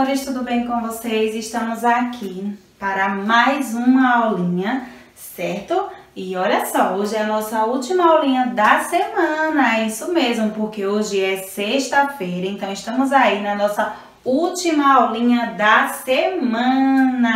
amores, tudo bem com vocês? Estamos aqui para mais uma aulinha, certo? E olha só, hoje é a nossa última aulinha da semana, é isso mesmo, porque hoje é sexta-feira, então estamos aí na nossa última aulinha da semana.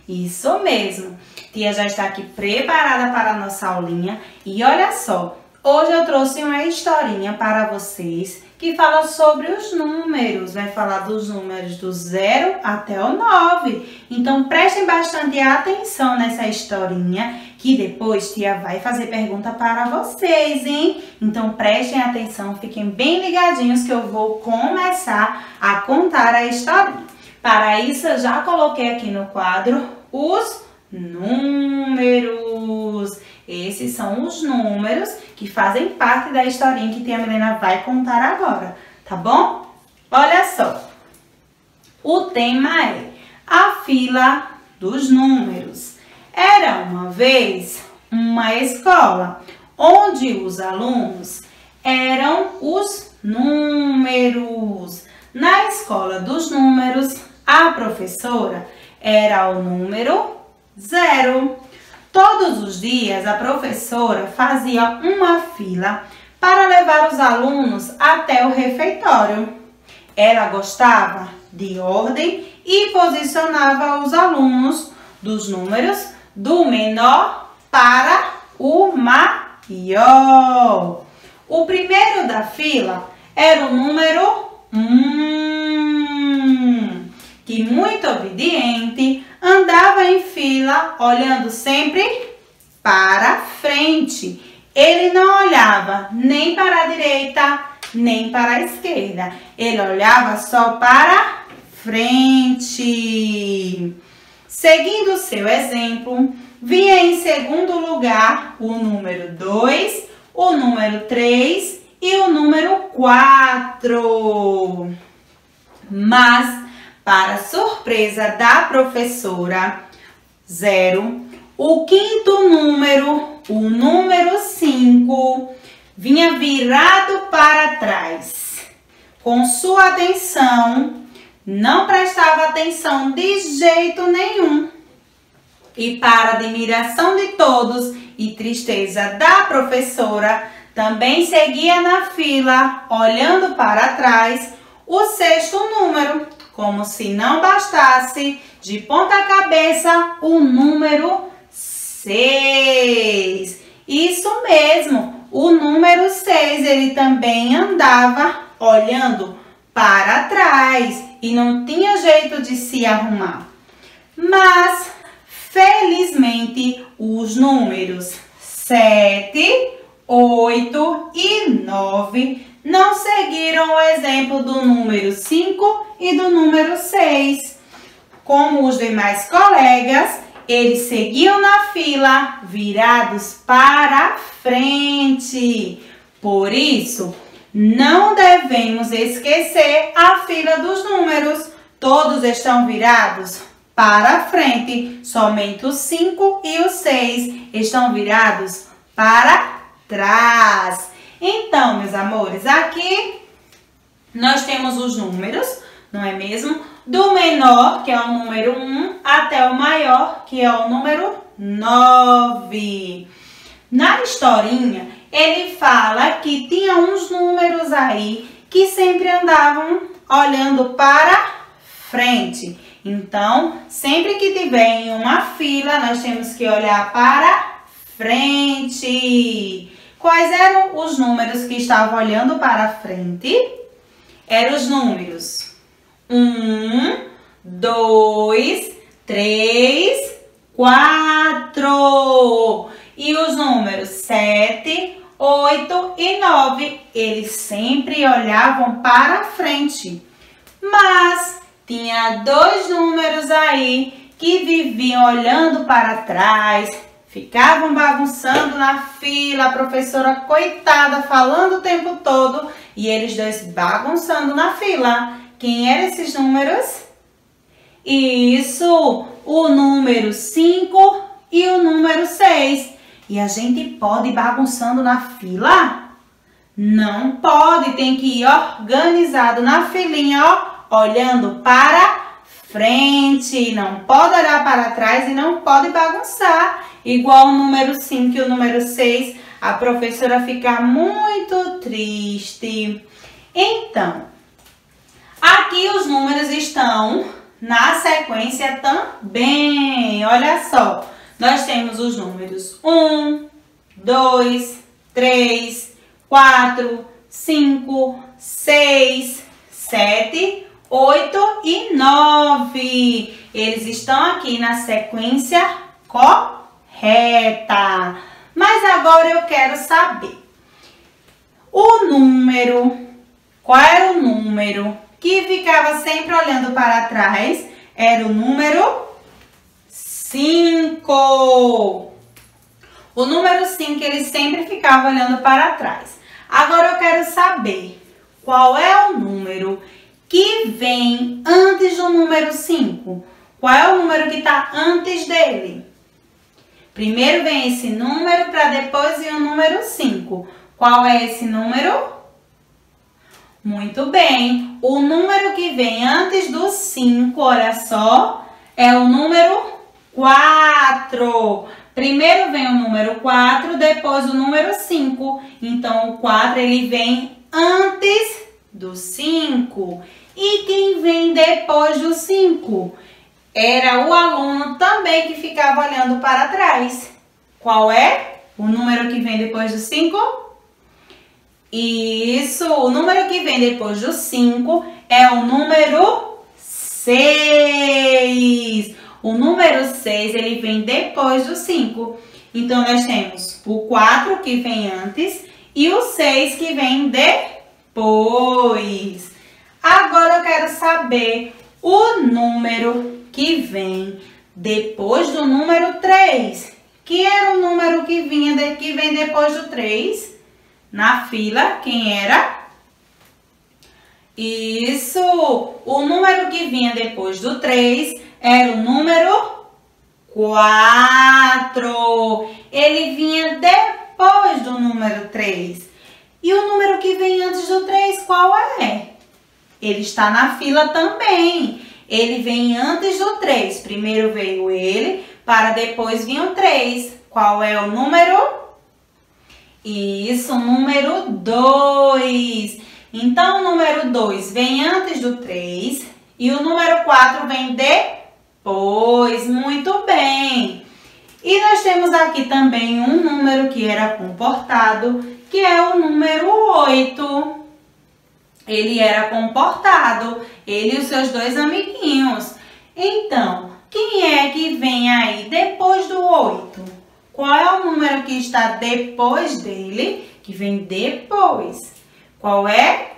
Isso mesmo, tia já está aqui preparada para a nossa aulinha e olha só, hoje eu trouxe uma historinha para vocês que fala sobre os números, vai falar dos números do 0 até o 9. Então, prestem bastante atenção nessa historinha, que depois tia vai fazer pergunta para vocês, hein? Então, prestem atenção, fiquem bem ligadinhos que eu vou começar a contar a historinha. Para isso, eu já coloquei aqui no quadro os números. Esses são os números que fazem parte da historinha que tia Milena vai contar agora, tá bom? Olha só, o tema é a fila dos números. Era uma vez uma escola onde os alunos eram os números. Na escola dos números, a professora era o número 0. Todos os dias, a professora fazia uma fila para levar os alunos até o refeitório. Ela gostava de ordem e posicionava os alunos dos números do menor para o maior. O primeiro da fila era o número 1, que muito obediente andava em fila, olhando sempre para frente. Ele não olhava nem para a direita, nem para a esquerda. Ele olhava só para frente. Seguindo seu exemplo, vinha em segundo lugar o número 2, o número 3 e o número 4. Mas, para surpresa da professora 0, o quinto número, o número 5, vinha virado para trás. Com sua atenção, não prestava atenção de jeito nenhum. E para admiração de todos e tristeza da professora, também seguia na fila, olhando para trás, o sexto número, como se não bastasse, de ponta cabeça, o número 6. Isso mesmo, o número 6, ele também andava olhando para trás e não tinha jeito de se arrumar. Mas, felizmente, os números 7, 8 e 9 não seguiram o exemplo do número 5 e do número 6. Como os demais colegas, eles seguiam na fila, virados para frente. Por isso, não devemos esquecer a fila dos números. Todos estão virados para frente, somente o 5 e o 6 estão virados para trás. Então, meus amores, aqui nós temos os números, não é mesmo? Do menor, que é o número 1, até o maior, que é o número 9. Na historinha, ele fala que tinha uns números aí que sempre andavam olhando para frente. Então, sempre que tiver em uma fila, nós temos que olhar para frente. Quais eram os números que estavam olhando para frente? Eram os números 1, 2, 3, 4. E os números 7, 8 e 9. Eles sempre olhavam para frente. Mas tinha dois números aí que viviam olhando para trás. Ficavam bagunçando na fila, a professora coitada falando o tempo todo e eles dois bagunçando na fila. Quem eram esses números? Isso, o número 5 e o número 6. E a gente pode ir bagunçando na fila? Não pode, tem que ir organizado na filinha, ó, olhando para frente. Não pode olhar para trás e não pode bagunçar. Igual o número 5 e o número 6, a professora fica muito triste. Então, aqui os números estão na sequência também. Olha só, nós temos os números 1, 2, 3, 4, 5, 6, 7, 8 e 9. Eles estão aqui na sequência correta. Mas agora eu quero saber o número. Qual era o número que ficava sempre olhando para trás? Era o número 5. O número 5, ele sempre ficava olhando para trás. Agora eu quero saber qual é o número que vem antes do número 5. Qual é o número que está antes dele? Primeiro vem esse número para depois vir o número 5. Qual é esse número? Muito bem. O número que vem antes do 5, olha só, é o número 4. Primeiro vem o número 4, depois o número 5. Então, o 4 ele vem antes do 5. E quem vem depois do 5? Era o aluno também que ficava olhando para trás. Qual é o número que vem depois do 5? Isso, o número que vem depois do 5 é o número 6. O número 6, ele vem depois do 5. Então, nós temos o 4 que vem antes e o 6 que vem depois. Agora, eu quero saber o número que vem depois do número 3. Que era o número que vem depois do 3? Na fila, quem era? Isso! O número que vinha depois do 3 era o número 4. Ele vinha depois do número 3. E o número que vem antes do 3, qual é? Ele está na fila também. Ele vem antes do 3. Primeiro veio ele, para depois vir o 3. Qual é o número? Isso, o número 2. Então, o número 2 vem antes do 3 e o número 4 vem depois. Muito bem. E nós temos aqui também um número que era comportado, que é o número 8. Ele era comportado, ele e os seus dois amiguinhos. Então, quem é que vem aí depois do 8? Qual é o número que está depois dele, que vem depois? Qual é?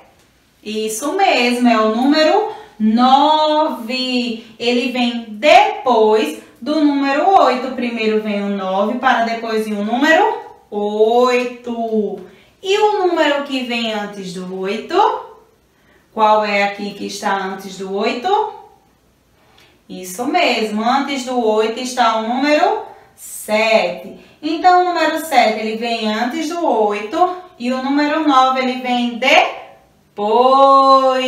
Isso mesmo, é o número 9. Ele vem depois do número 8. Primeiro vem o 9, para depois vir o número 8. E o número que vem antes do 8? Qual é aqui que está antes do 8? Isso mesmo, antes do 8 está o número 7. Então, o número 7, ele vem antes do 8 e o número 9, ele vem depois.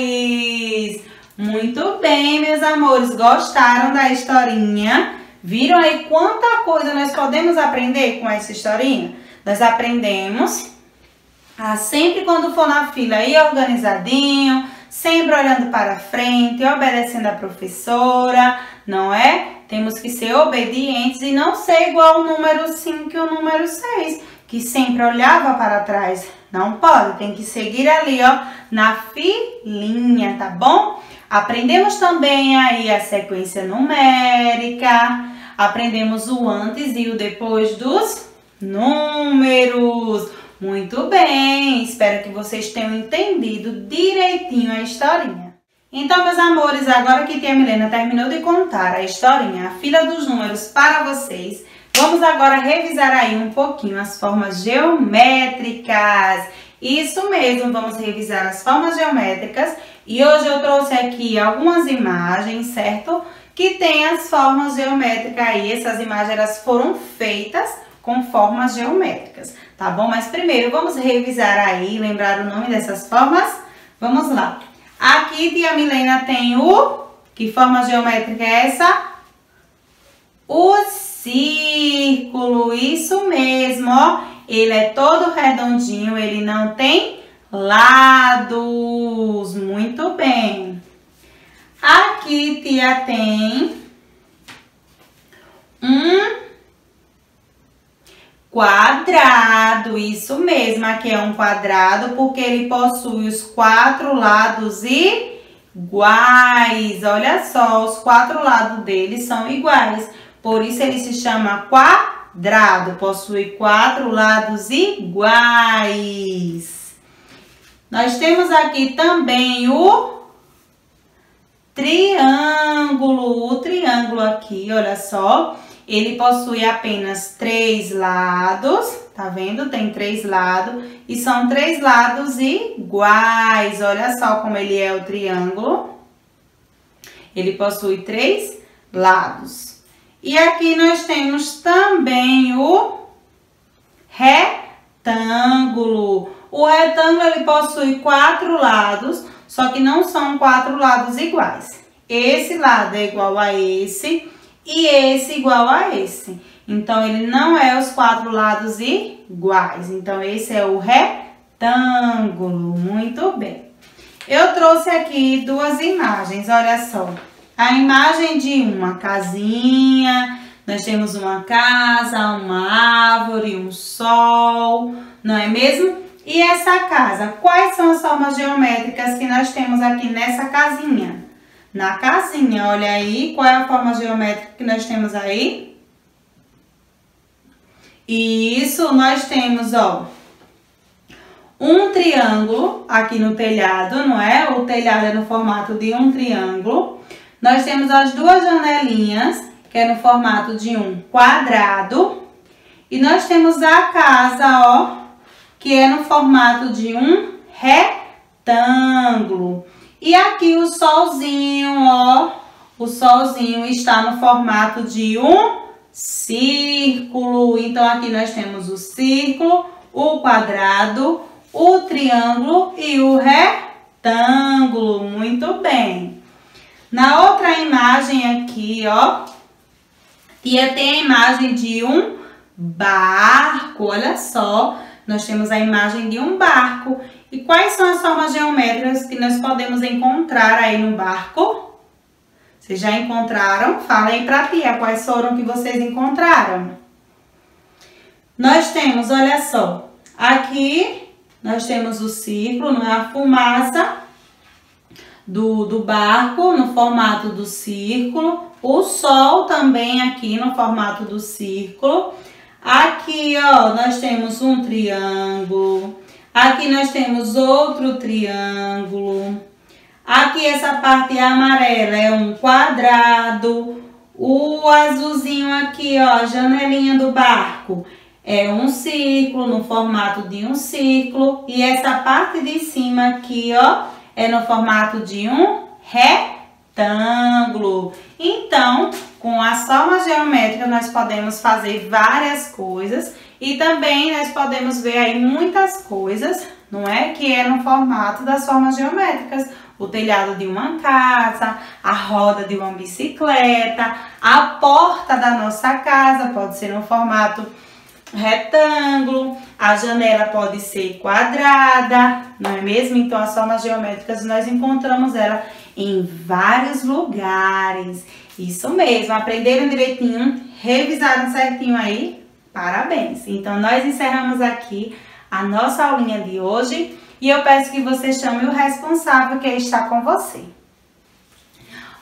Muito bem, meus amores, gostaram da historinha? Viram aí quanta coisa nós podemos aprender com essa historinha? Nós aprendemos a sempre quando for na fila ir organizadinho, sempre olhando para frente, obedecendo a professora, não é? Temos que ser obedientes e não ser igual o número 5 e o número 6, que sempre olhava para trás. Não pode, tem que seguir ali, ó, na filinha, tá bom? Aprendemos também aí a sequência numérica, aprendemos o antes e o depois dos números. Muito bem, espero que vocês tenham entendido direitinho a historinha. Então, meus amores, agora que tia Milena terminou de contar a historinha, a fila dos números para vocês, vamos agora revisar aí um pouquinho as formas geométricas. Isso mesmo, vamos revisar as formas geométricas e hoje eu trouxe aqui algumas imagens, certo? Que tem as formas geométricas aí, essas imagens elas foram feitas com formas geométricas, tá bom? Mas primeiro vamos revisar aí, lembrar o nome dessas formas? Vamos lá. Aqui, tia Milena, tem o... Que forma geométrica é essa? O círculo, isso mesmo, ó. Ele é todo redondinho, ele não tem lados. Muito bem. Aqui, tia, tem um quadrado, isso mesmo, aqui é um quadrado porque ele possui os 4 lados iguais. Olha só, os 4 lados dele são iguais, por isso ele se chama quadrado, possui 4 lados iguais. Nós temos aqui também o triângulo. O triângulo aqui, olha só, ele possui apenas 3 lados, tá vendo? Tem 3 lados e são 3 lados iguais. Olha só como ele é o triângulo. Ele possui 3 lados. E aqui nós temos também o retângulo. O retângulo ele possui 4 lados, só que não são 4 lados iguais. Esse lado é igual a esse e esse igual a esse. Então, ele não é os 4 lados iguais. Então, esse é o retângulo. Muito bem. Eu trouxe aqui 2 imagens, olha só. A imagem de uma casinha, nós temos uma casa, uma árvore, um sol, não é mesmo? E essa casa, quais são as formas geométricas que nós temos aqui nessa casinha? Na casinha, olha aí, qual é a forma geométrica que nós temos aí? Isso, nós temos, ó, um triângulo aqui no telhado, não é? O telhado é no formato de um triângulo. Nós temos as 2 janelinhas, que é no formato de um quadrado. E nós temos a casa, ó, que é no formato de um retângulo. E aqui o solzinho, ó, o solzinho está no formato de um círculo. Então, aqui nós temos o círculo, o quadrado, o triângulo e o retângulo. Muito bem. Na outra imagem aqui, ó, tia tem a imagem de um barco. Olha só, nós temos a imagem de um barco. E quais são as formas geométricas que nós podemos encontrar aí no barco? Vocês já encontraram? Fala aí pra tia, quais foram que vocês encontraram? Nós temos, olha só, aqui nós temos o círculo, não é? A fumaça do barco no formato do círculo. O sol também aqui no formato do círculo. Aqui, ó, nós temos um triângulo. Aqui nós temos outro triângulo. Aqui essa parte amarela é um quadrado. O azulzinho aqui, ó, janelinha do barco, é um círculo no formato de um círculo. E essa parte de cima aqui, ó, é no formato de um retângulo. Então, com as formas geométricas nós podemos fazer várias coisas. E também nós podemos ver aí muitas coisas, não é? Que é no formato das formas geométricas. O telhado de uma casa, a roda de uma bicicleta, a porta da nossa casa pode ser no formato retângulo, a janela pode ser quadrada, não é mesmo? Então, as formas geométricas nós encontramos ela em vários lugares. Isso mesmo, aprenderam direitinho, revisaram certinho aí? Parabéns! Então, nós encerramos aqui a nossa aulinha de hoje e eu peço que você chame o responsável que está com você.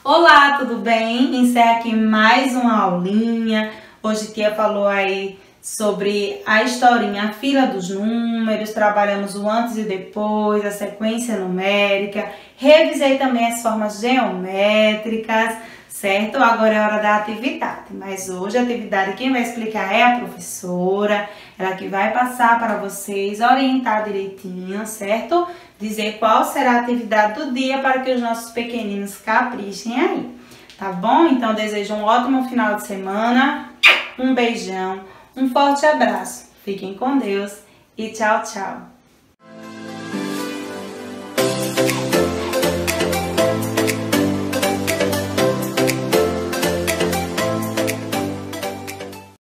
Olá, tudo bem? Encerra aqui mais uma aulinha. Hoje a tia falou aí sobre a historinha, a fila dos números, trabalhamos o antes e depois, a sequência numérica, revisei também as formas geométricas, certo? Agora é hora da atividade, mas hoje a atividade quem vai explicar é a professora, ela que vai passar para vocês, orientar direitinho, certo? Dizer qual será a atividade do dia para que os nossos pequeninos caprichem aí, tá bom? Então, desejo um ótimo final de semana, um beijão, um forte abraço, fiquem com Deus e tchau, tchau!